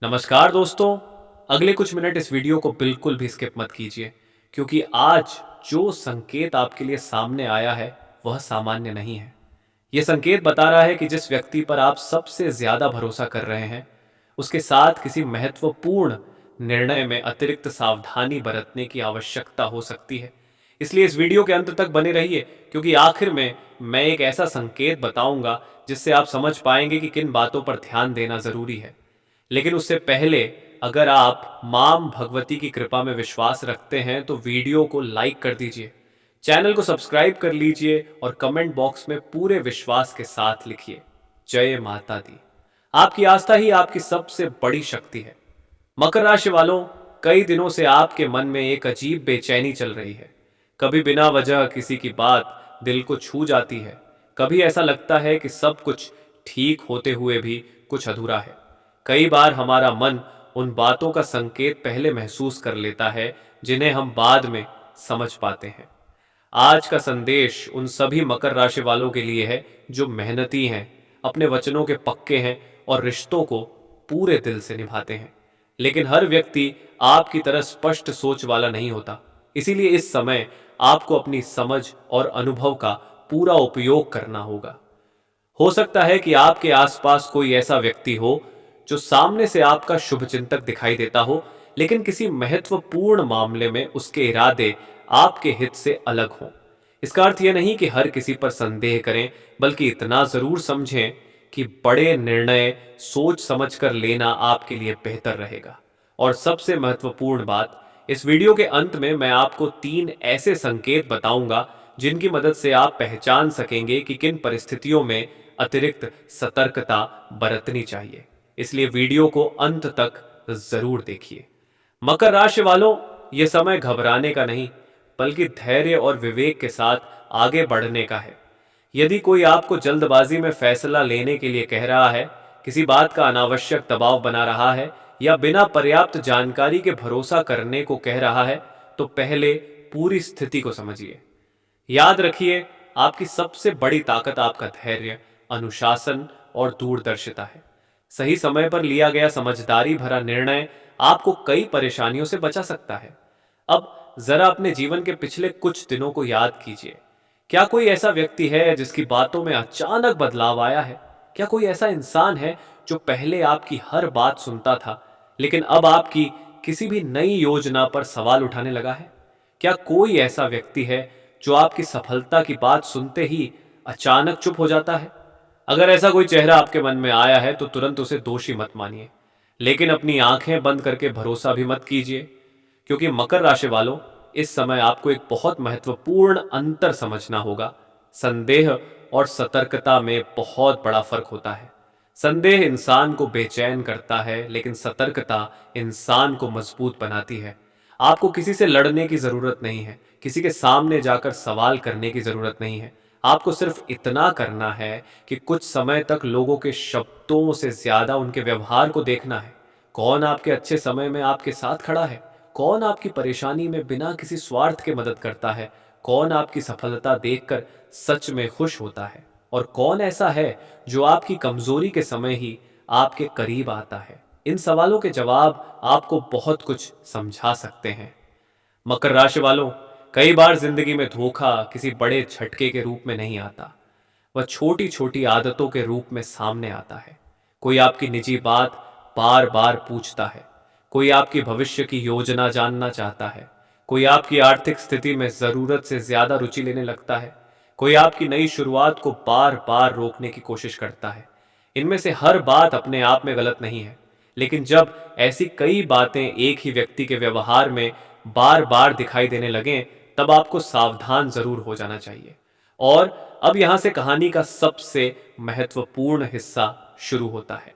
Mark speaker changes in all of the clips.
Speaker 1: नमस्कार दोस्तों। अगले कुछ मिनट इस वीडियो को बिल्कुल भी स्किप मत कीजिए, क्योंकि आज जो संकेत आपके लिए सामने आया है वह सामान्य नहीं है। यह संकेत बता रहा है कि जिस व्यक्ति पर आप सबसे ज्यादा भरोसा कर रहे हैं, उसके साथ किसी महत्वपूर्ण निर्णय में अतिरिक्त सावधानी बरतने की आवश्यकता हो सकती है। इसलिए इस वीडियो के अंत तक बने रहिए, क्योंकि आखिर में मैं एक ऐसा संकेत बताऊंगा जिससे आप समझ पाएंगे कि किन बातों पर ध्यान देना जरूरी है। लेकिन उससे पहले, अगर आप मां भगवती की कृपा में विश्वास रखते हैं तो वीडियो को लाइक कर दीजिए, चैनल को सब्सक्राइब कर लीजिए और कमेंट बॉक्स में पूरे विश्वास के साथ लिखिए, जय माता दी। आपकी आस्था ही आपकी सबसे बड़ी शक्ति है। मकर राशि वालों, कई दिनों से आपके मन में एक अजीब बेचैनी चल रही है। कभी बिना वजह किसी की बात दिल को छू जाती है, कभी ऐसा लगता है कि सब कुछ ठीक होते हुए भी कुछ अधूरा है। कई बार हमारा मन उन बातों का संकेत पहले महसूस कर लेता है जिन्हें हम बाद में समझ पाते हैं। आज का संदेश उन सभी मकर राशि वालों के लिए है जो मेहनती हैं, अपने वचनों के पक्के हैं और रिश्तों को पूरे दिल से निभाते हैं। लेकिन हर व्यक्ति आपकी तरह स्पष्ट सोच वाला नहीं होता। इसीलिए इस समय आपको अपनी समझ और अनुभव का पूरा उपयोग करना होगा। हो सकता है कि आपके आसपास कोई ऐसा व्यक्ति हो जो सामने से आपका शुभचिंतक दिखाई देता हो, लेकिन किसी महत्वपूर्ण मामले में उसके इरादे आपके हित से अलग हों। इसका अर्थ यह नहीं कि हर किसी पर संदेह करें, बल्कि इतना जरूर समझें कि बड़े निर्णय सोच समझकर लेना आपके लिए बेहतर रहेगा। और सबसे महत्वपूर्ण बात, इस वीडियो के अंत में मैं आपको 3 ऐसे संकेत बताऊंगा जिनकी मदद से आप पहचान सकेंगे कि किन परिस्थितियों में अतिरिक्त सतर्कता बरतनी चाहिए। इसलिए वीडियो को अंत तक जरूर देखिए। मकर राशि वालों, यह समय घबराने का नहीं, बल्कि धैर्य और विवेक के साथ आगे बढ़ने का है। यदि कोई आपको जल्दबाजी में फैसला लेने के लिए कह रहा है, किसी बात का अनावश्यक दबाव बना रहा है या बिना पर्याप्त जानकारी के भरोसा करने को कह रहा है, तो पहले पूरी स्थिति को समझिए। याद रखिए, आपकी सबसे बड़ी ताकत आपका धैर्य, अनुशासन और दूरदर्शिता है। सही समय पर लिया गया समझदारी भरा निर्णय आपको कई परेशानियों से बचा सकता है। अब जरा अपने जीवन के पिछले कुछ दिनों को याद कीजिए। क्या कोई ऐसा व्यक्ति है जिसकी बातों में अचानक बदलाव आया है? क्या कोई ऐसा इंसान है जो पहले आपकी हर बात सुनता था, लेकिन अब आपकी किसी भी नई योजना पर सवाल उठाने लगा है? क्या कोई ऐसा व्यक्ति है जो आपकी सफलता की बात सुनते ही अचानक चुप हो जाता है? अगर ऐसा कोई चेहरा आपके मन में आया है तो तुरंत उसे दोषी मत मानिए, लेकिन अपनी आंखें बंद करके भरोसा भी मत कीजिए, क्योंकि मकर राशि वालों, इस समय आपको एक बहुत महत्वपूर्ण अंतर समझना होगा। संदेह और सतर्कता में बहुत बड़ा फर्क होता है। संदेह इंसान को बेचैन करता है, लेकिन सतर्कता इंसान को मजबूत बनाती है। आपको किसी से लड़ने की जरूरत नहीं है, किसी के सामने जाकर सवाल करने की जरूरत नहीं है। आपको सिर्फ इतना करना है कि कुछ समय तक लोगों के शब्दों से ज्यादा उनके व्यवहार को देखना है। कौन आपके अच्छे समय में आपके साथ खड़ा है, कौन आपकी परेशानी में बिना किसी स्वार्थ के मदद करता है, कौन आपकी सफलता देखकर सच में खुश होता है, और कौन ऐसा है जो आपकी कमजोरी के समय ही आपके करीब आता है। इन सवालों के जवाब आपको बहुत कुछ समझा सकते हैं। मकर राशि वालों, कई बार जिंदगी में धोखा किसी बड़े झटके के रूप में नहीं आता, वह छोटी छोटी आदतों के रूप में सामने आता है। कोई आपकी निजी बात बार बार पूछता है, कोई आपकी भविष्य की योजना जानना चाहता है, कोई आपकी आर्थिक स्थिति में जरूरत से ज्यादा रुचि लेने लगता है, कोई आपकी नई शुरुआत को बार बार रोकने की कोशिश करता है। इनमें से हर बात अपने आप में गलत नहीं है, लेकिन जब ऐसी कई बातें एक ही व्यक्ति के व्यवहार में बार बार दिखाई देने लगें, तब आपको सावधान जरूर हो जाना चाहिए। और अब यहां से कहानी का सबसे महत्वपूर्ण हिस्सा शुरू होता है।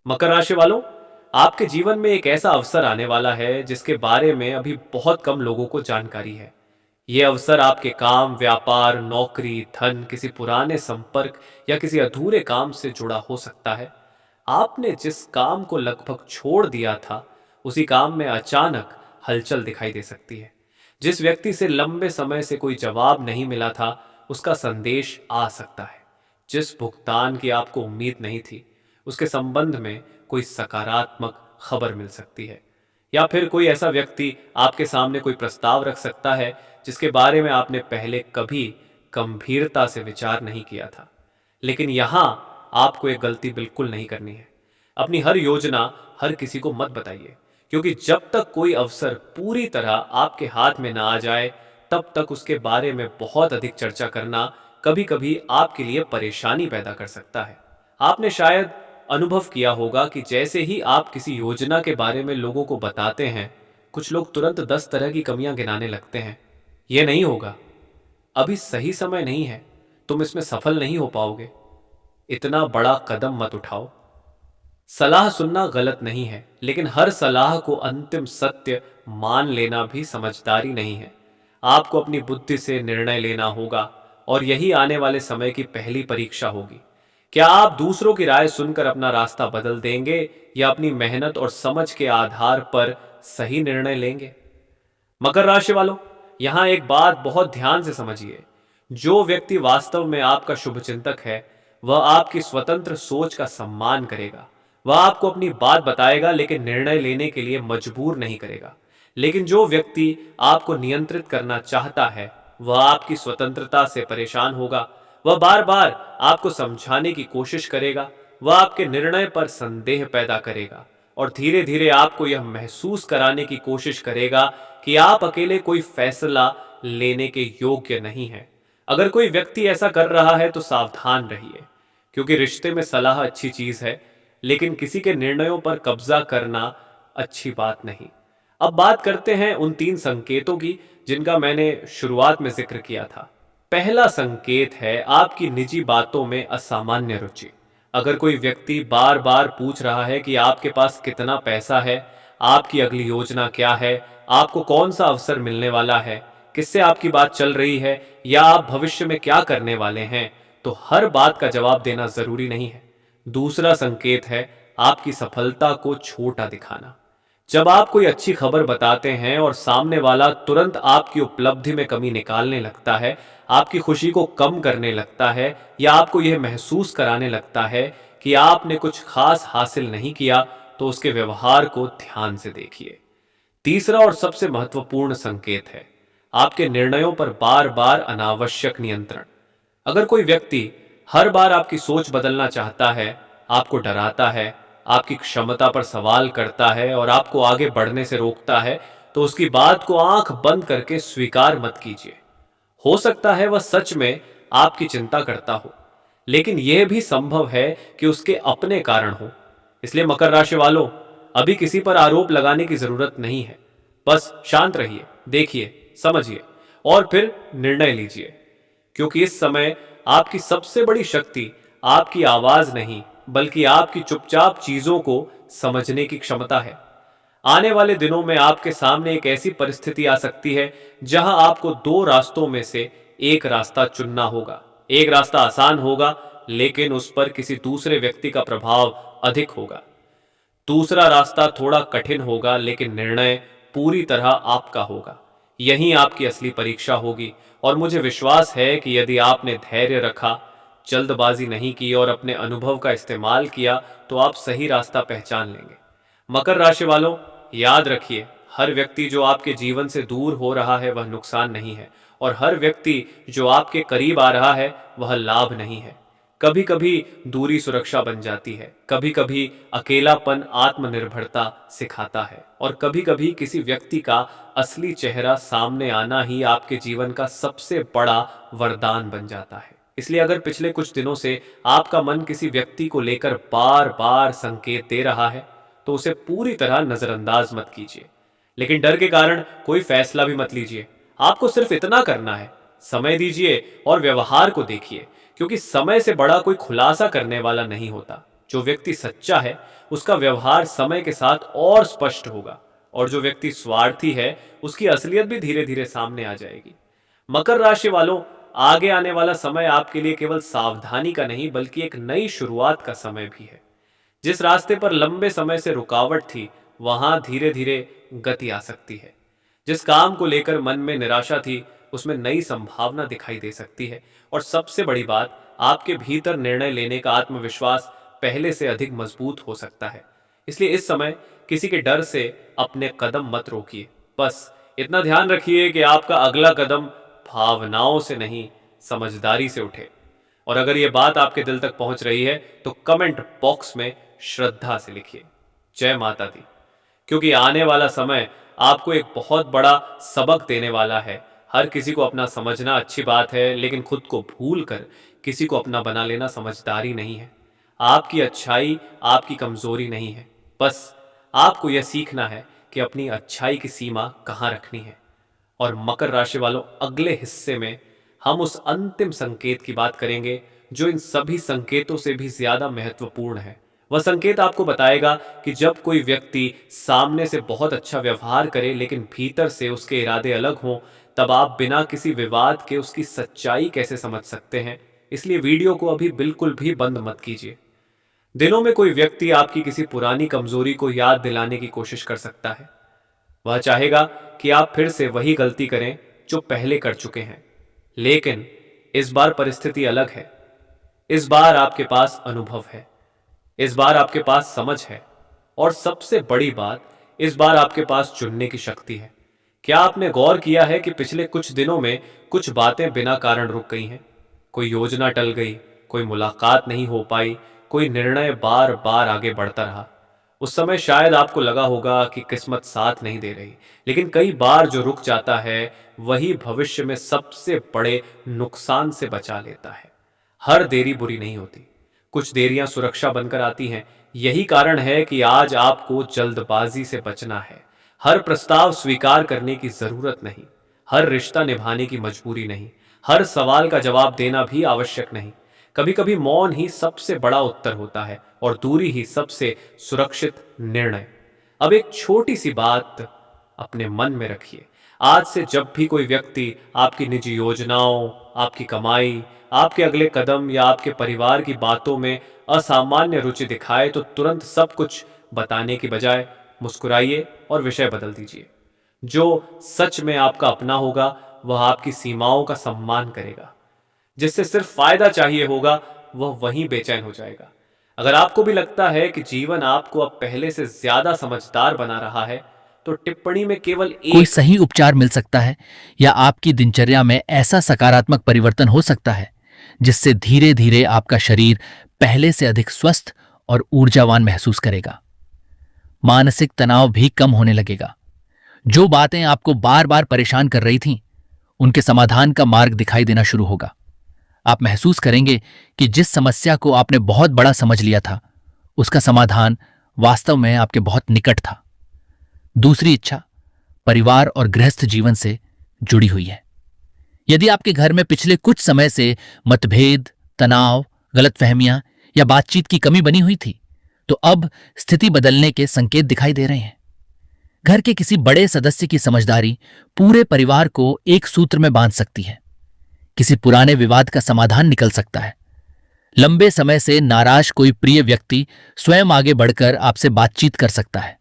Speaker 1: मकर राशि वालों, आपके जीवन में एक ऐसा अवसर आने वाला है जिसके बारे में अभी बहुत कम लोगों को जानकारी है। यह अवसर आपके काम, व्यापार, नौकरी, धन, किसी पुराने संपर्क या किसी अधूरे काम से जुड़ा हो सकता है। आपने जिस काम को लगभग छोड़ दिया था, उसी काम में अचानक हलचल दिखाई दे सकती है। जिस व्यक्ति से लंबे समय से कोई जवाब नहीं मिला था, उसका संदेश आ सकता है। जिस भुगतान की आपको उम्मीद नहीं थी, उसके संबंध में कोई सकारात्मक खबर मिल सकती है, या फिर कोई ऐसा व्यक्ति आपके सामने कोई प्रस्ताव रख सकता है जिसके बारे में आपने पहले कभी गंभीरता से विचार नहीं किया था। लेकिन यहां आपको एक गलती बिल्कुल नहीं करनी है। अपनी हर योजना हर किसी को मत बताइए, क्योंकि जब तक कोई अवसर पूरी तरह आपके हाथ में ना आ जाए तब तक उसके बारे में बहुत अधिक चर्चा करना कभी कभी आपके लिए परेशानी पैदा कर सकता है। आपने शायद अनुभव किया होगा कि जैसे ही आप किसी योजना के बारे में लोगों को बताते हैं, कुछ लोग तुरंत 10 तरह की कमियां गिनाने लगते हैं। यह नहीं होगा, अभी सही समय नहीं है, तुम इसमें सफल नहीं हो पाओगे, इतना बड़ा कदम मत उठाओ। सलाह सुनना गलत नहीं है, लेकिन हर सलाह को अंतिम सत्य मान लेना भी समझदारी नहीं है। आपको अपनी बुद्धि से निर्णय लेना होगा, और यही आने वाले समय की पहली परीक्षा होगी। क्या आप दूसरों की राय सुनकर अपना रास्ता बदल देंगे, या अपनी मेहनत और समझ के आधार पर सही निर्णय लेंगे? मकर राशि वालों, यहां एक बात बहुत ध्यान से समझिए। जो व्यक्ति वास्तव में आपका शुभचिंतक है, वह आपकी स्वतंत्र सोच का सम्मान करेगा। वह आपको अपनी बात बताएगा, लेकिन निर्णय लेने के लिए मजबूर नहीं करेगा। लेकिन जो व्यक्ति आपको नियंत्रित करना चाहता है, वह आपकी स्वतंत्रता से परेशान होगा। वह बार बार आपको समझाने की कोशिश करेगा, वह आपके निर्णय पर संदेह पैदा करेगा, और धीरे धीरे आपको यह महसूस कराने की कोशिश करेगा कि आप अकेले कोई फैसला लेने के योग्य नहीं हैं। अगर कोई व्यक्ति ऐसा कर रहा है तो सावधान रहिए, क्योंकि रिश्ते में सलाह अच्छी चीज है, लेकिन किसी के निर्णयों पर कब्जा करना अच्छी बात नहीं। अब बात करते हैं उन 3 संकेतों की जिनका मैंने शुरुआत में जिक्र किया था। पहला संकेत है आपकी निजी बातों में असामान्य रुचि। अगर कोई व्यक्ति बार बार पूछ रहा है कि आपके पास कितना पैसा है, आपकी अगली योजना क्या है, आपको कौन सा अवसर मिलने वाला है, किससे आपकी बात चल रही है, या आप भविष्य में क्या करने वाले हैं, तो हर बात का जवाब देना जरूरी नहीं है। दूसरा संकेत है आपकी सफलता को छोटा दिखाना। जब आप कोई अच्छी खबर बताते हैं और सामने वाला तुरंत आपकी उपलब्धि में कमी निकालने लगता है, आपकी खुशी को कम करने लगता है, या आपको यह महसूस कराने लगता है कि आपने कुछ खास हासिल नहीं किया, तो उसके व्यवहार को ध्यान से देखिए। तीसरा और सबसे महत्वपूर्ण संकेत है आपके निर्णयों पर बार बार अनावश्यक नियंत्रण। अगर कोई व्यक्ति हर बार आपकी सोच बदलना चाहता है, आपको डराता है, आपकी क्षमता पर सवाल करता है और आपको आगे बढ़ने से रोकता है, तो उसकी बात को आंख बंद करके स्वीकार मत कीजिए। हो सकता है वह सच में आपकी चिंता करता हो, लेकिन यह भी संभव है कि उसके अपने कारण हो। इसलिए मकर राशि वालों, अभी किसी पर आरोप लगाने की जरूरत नहीं है। बस शांत रहिए, देखिए, समझिए और फिर निर्णय लीजिए, क्योंकि इस समय आपकी सबसे बड़ी शक्ति आपकी आवाज नहीं, बल्कि आपकी चुपचाप चीजों को समझने की क्षमता है। आने वाले दिनों में आपके सामने एक ऐसी परिस्थिति आ सकती है जहां आपको 2 रास्तों में से एक रास्ता चुनना होगा। एक रास्ता आसान होगा, लेकिन उस पर किसी दूसरे व्यक्ति का प्रभाव अधिक होगा। दूसरा रास्ता थोड़ा कठिन होगा, लेकिन निर्णय पूरी तरह आपका होगा। यही आपकी असली परीक्षा होगी, और मुझे विश्वास है कि यदि आपने धैर्य रखा, जल्दबाजी नहीं की और अपने अनुभव का इस्तेमाल किया, तो आप सही रास्ता पहचान लेंगे। मकर राशि वालों, याद रखिए, हर व्यक्ति जो आपके जीवन से दूर हो रहा है वह नुकसान नहीं है, और हर व्यक्ति जो आपके करीब आ रहा है वह लाभ नहीं है। कभी कभी दूरी सुरक्षा बन जाती है, कभी कभी अकेलापन आत्मनिर्भरता सिखाता है, और कभी कभी किसी व्यक्ति का असली चेहरा सामने आना ही आपके जीवन का सबसे बड़ा वरदान बन जाता है। इसलिए अगर पिछले कुछ दिनों से आपका मन किसी व्यक्ति को लेकर बार बार संकेत दे रहा है, तो उसे पूरी तरह नजरअंदाज मत कीजिए, लेकिन डर के कारण कोई फैसला भी मत लीजिए। आपको सिर्फ इतना करना है, समय दीजिए और व्यवहार को देखिए, क्योंकि समय से बड़ा कोई खुलासा करने वाला नहीं होता। जो व्यक्ति सच्चा है उसका व्यवहार समय के साथ और स्पष्ट होगा, और जो व्यक्ति स्वार्थी है उसकी असलियत भी धीरे धीरे सामने आ जाएगी। मकर राशि वालों, आगे आने वाला समय आपके लिए केवल सावधानी का नहीं, बल्कि एक नई शुरुआत का समय भी है। जिस रास्ते पर लंबे समय से रुकावट थी, वहां धीरे धीरे गति आ सकती है। जिस काम को लेकर मन में निराशा थी, उसमें नई संभावना दिखाई दे सकती है। और सबसे बड़ी बात, आपके भीतर निर्णय लेने का आत्मविश्वास पहले से अधिक मजबूत हो सकता है। इसलिए इस समय किसी के डर से अपने कदम मत रोकिए। बस इतना ध्यान रखिए कि आपका अगला कदम भावनाओं से नहीं, समझदारी से उठे। और अगर यह बात आपके दिल तक पहुंच रही है तो कमेंट बॉक्स में श्रद्धा से लिखिए, जय माता दी। क्योंकि आने वाला समय आपको एक बहुत बड़ा सबक देने वाला है। हर किसी को अपना समझना अच्छी बात है, लेकिन खुद को भूल कर किसी को अपना बना लेना समझदारी नहीं है। आपकी अच्छाई आपकी कमजोरी नहीं है। बस आपको यह सीखना है कि अपनी अच्छाई की सीमा कहाँ रखनी है। और मकर राशि वालों, अगले हिस्से में हम उस अंतिम संकेत की बात करेंगे जो इन सभी संकेतों से भी ज्यादा महत्वपूर्ण है। वह संकेत आपको बताएगा कि जब कोई व्यक्ति सामने से बहुत अच्छा व्यवहार करे लेकिन भीतर से उसके इरादे अलग हों, तब आप बिना किसी विवाद के उसकी सच्चाई कैसे समझ सकते हैं। इसलिए वीडियो को अभी बिल्कुल भी बंद मत कीजिए। दिनों में कोई व्यक्ति आपकी किसी पुरानी कमजोरी को याद दिलाने की कोशिश कर सकता है। वह चाहेगा कि आप फिर से वही गलती करें जो पहले कर चुके हैं। लेकिन इस बार परिस्थिति अलग है। इस बार आपके पास अनुभव है, इस बार आपके पास समझ है, और सबसे बड़ी बात, इस बार आपके पास चुनने की शक्ति है। क्या आपने गौर किया है कि पिछले कुछ दिनों में कुछ बातें बिना कारण रुक गई हैं? कोई योजना टल गई, कोई मुलाकात नहीं हो पाई, कोई निर्णय बार बार आगे बढ़ता रहा। उस समय शायद आपको लगा होगा कि किस्मत साथ नहीं दे रही, लेकिन कई बार जो रुक जाता है वही भविष्य में सबसे बड़े नुकसान से बचा लेता है। हर देरी बुरी नहीं होती, कुछ देरियां सुरक्षा बनकर आती हैं। यही कारण है कि आज आपको जल्दबाजी से बचना है। हर प्रस्ताव स्वीकार करने की जरूरत नहीं, हर रिश्ता निभाने की मजबूरी नहीं, हर सवाल का जवाब देना भी आवश्यक नहीं। कभी कभी मौन ही सबसे बड़ा उत्तर होता है और दूरी ही सबसे सुरक्षित निर्णय। अब एक छोटी सी बात अपने मन में रखिए। आज से जब भी कोई व्यक्ति आपकी निजी योजनाओं, आपकी कमाई, आपके अगले कदम या आपके परिवार की बातों में असामान्य रुचि दिखाए तो तुरंत सब कुछ बताने की बजाय मुस्कुराइए और विषय बदल दीजिए। जो सच में आपका अपना होगा वह आपकी सीमाओं का सम्मान करेगा। जिससे सिर्फ फायदा चाहिए होगा वह वहीं बेचैन हो जाएगा। अगर आपको भी लगता है कि जीवन आपको अब पहले से ज्यादा समझदार बना रहा है तो टिप्पणी में केवल
Speaker 2: कोई
Speaker 1: एक
Speaker 2: सही उपचार मिल सकता है या आपकी दिनचर्या में ऐसा सकारात्मक परिवर्तन हो सकता है जिससे धीरे धीरे आपका शरीर पहले से अधिक स्वस्थ और ऊर्जावान महसूस करेगा। मानसिक तनाव भी कम होने लगेगा। जो बातें आपको बार बार परेशान कर रही थीं, उनके समाधान का मार्ग दिखाई देना शुरू होगा। आप महसूस करेंगे कि जिस समस्या को आपने बहुत बड़ा समझ लिया था, उसका समाधान वास्तव में आपके बहुत निकट था। दूसरी इच्छा परिवार और गृहस्थ जीवन से जुड़ी हुई है। यदि आपके घर में पिछले कुछ समय से मतभेद, तनाव, गलतफहमियां या बातचीत की कमी बनी हुई थी, तो अब स्थिति बदलने के संकेत दिखाई दे रहे हैं। घर के किसी बड़े सदस्य की समझदारी पूरे परिवार को एक सूत्र में बांध सकती है। किसी पुराने विवाद का समाधान निकल सकता है। लंबे समय से नाराज कोई प्रिय व्यक्ति स्वयं आगे बढ़कर आपसे बातचीत कर सकता है।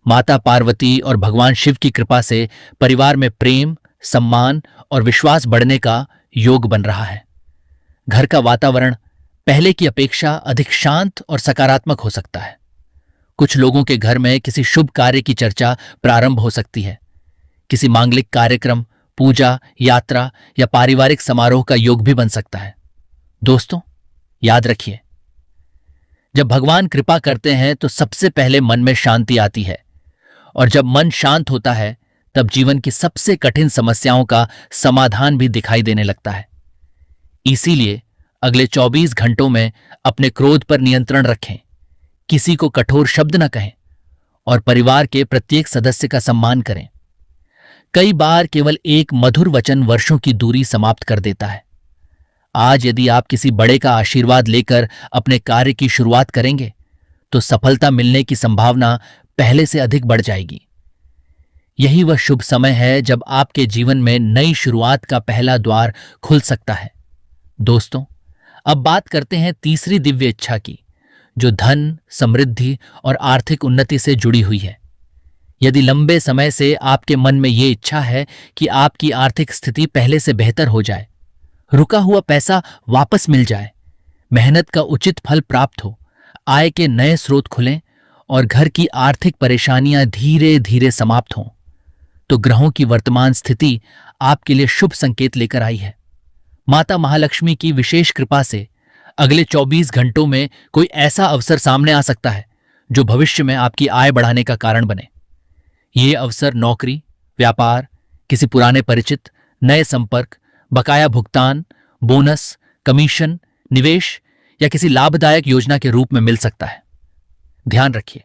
Speaker 2: माता पार्वती और भगवान शिव की कृपा से परिवार में प्रेम, सम्मान और विश्वास बढ़ने का योग बन रहा है। घर का वातावरण पहले की अपेक्षा अधिक शांत और सकारात्मक हो सकता है। कुछ लोगों के घर में किसी शुभ कार्य की चर्चा प्रारंभ हो सकती है। किसी मांगलिक कार्यक्रम, पूजा, यात्रा या पारिवारिक समारोह का योग भी बन सकता है। दोस्तों, याद रखिए, जब भगवान कृपा करते हैं तो सबसे पहले मन में शांति आती है, और जब मन शांत होता है तब जीवन की सबसे कठिन समस्याओं का समाधान भी दिखाई देने लगता है। इसीलिए अगले 24 घंटों में अपने क्रोध पर नियंत्रण रखें, किसी को कठोर शब्द न कहें और परिवार के प्रत्येक सदस्य का सम्मान करें। कई बार केवल एक मधुर वचन वर्षों की दूरी समाप्त कर देता है। आज यदि आप किसी बड़े का आशीर्वाद लेकर अपने कार्य की शुरुआत करेंगे तो सफलता मिलने की संभावना पहले से अधिक बढ़ जाएगी। यही वह शुभ समय है जब आपके जीवन में नई शुरुआत का पहला द्वार खुल सकता है। दोस्तों, अब बात करते हैं तीसरी दिव्य इच्छा की, जो धन, समृद्धि और आर्थिक उन्नति से जुड़ी हुई है। यदि लंबे समय से आपके मन में ये इच्छा है कि आपकी आर्थिक स्थिति पहले से बेहतर हो जाए, रुका हुआ पैसा वापस मिल जाए, मेहनत का उचित फल प्राप्त हो, आय के नए स्रोत खुलें और घर की आर्थिक परेशानियां धीरे धीरे समाप्त हों, तो ग्रहों की वर्तमान स्थिति आपके लिए शुभ संकेत लेकर आई है। माता महालक्ष्मी की विशेष कृपा से अगले 24 घंटों में कोई ऐसा अवसर सामने आ सकता है जो भविष्य में आपकी आय बढ़ाने का कारण बने। ये अवसर नौकरी, व्यापार, किसी पुराने परिचित, नए संपर्क, बकाया भुगतान, बोनस, कमीशन, निवेश या किसी लाभदायक योजना के रूप में मिल सकता है। ध्यान रखिए,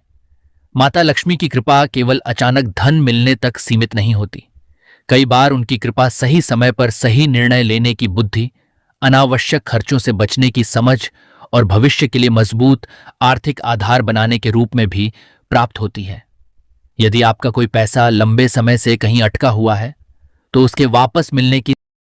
Speaker 2: माता लक्ष्मी की कृपा केवल अचानक धन मिलने तक सीमित नहीं होती। कई बार उनकी कृपा सही समय पर सही निर्णय लेने की बुद्धि, अनावश्यक खर्चों से बचने की समझ और भविष्य के लिए मजबूत आर्थिक आधार बनाने के रूप में भी प्राप्त होती है। यदि आपका कोई पैसा लंबे समय से कहीं अटका हुआ है, तो उसके वापस मिलने की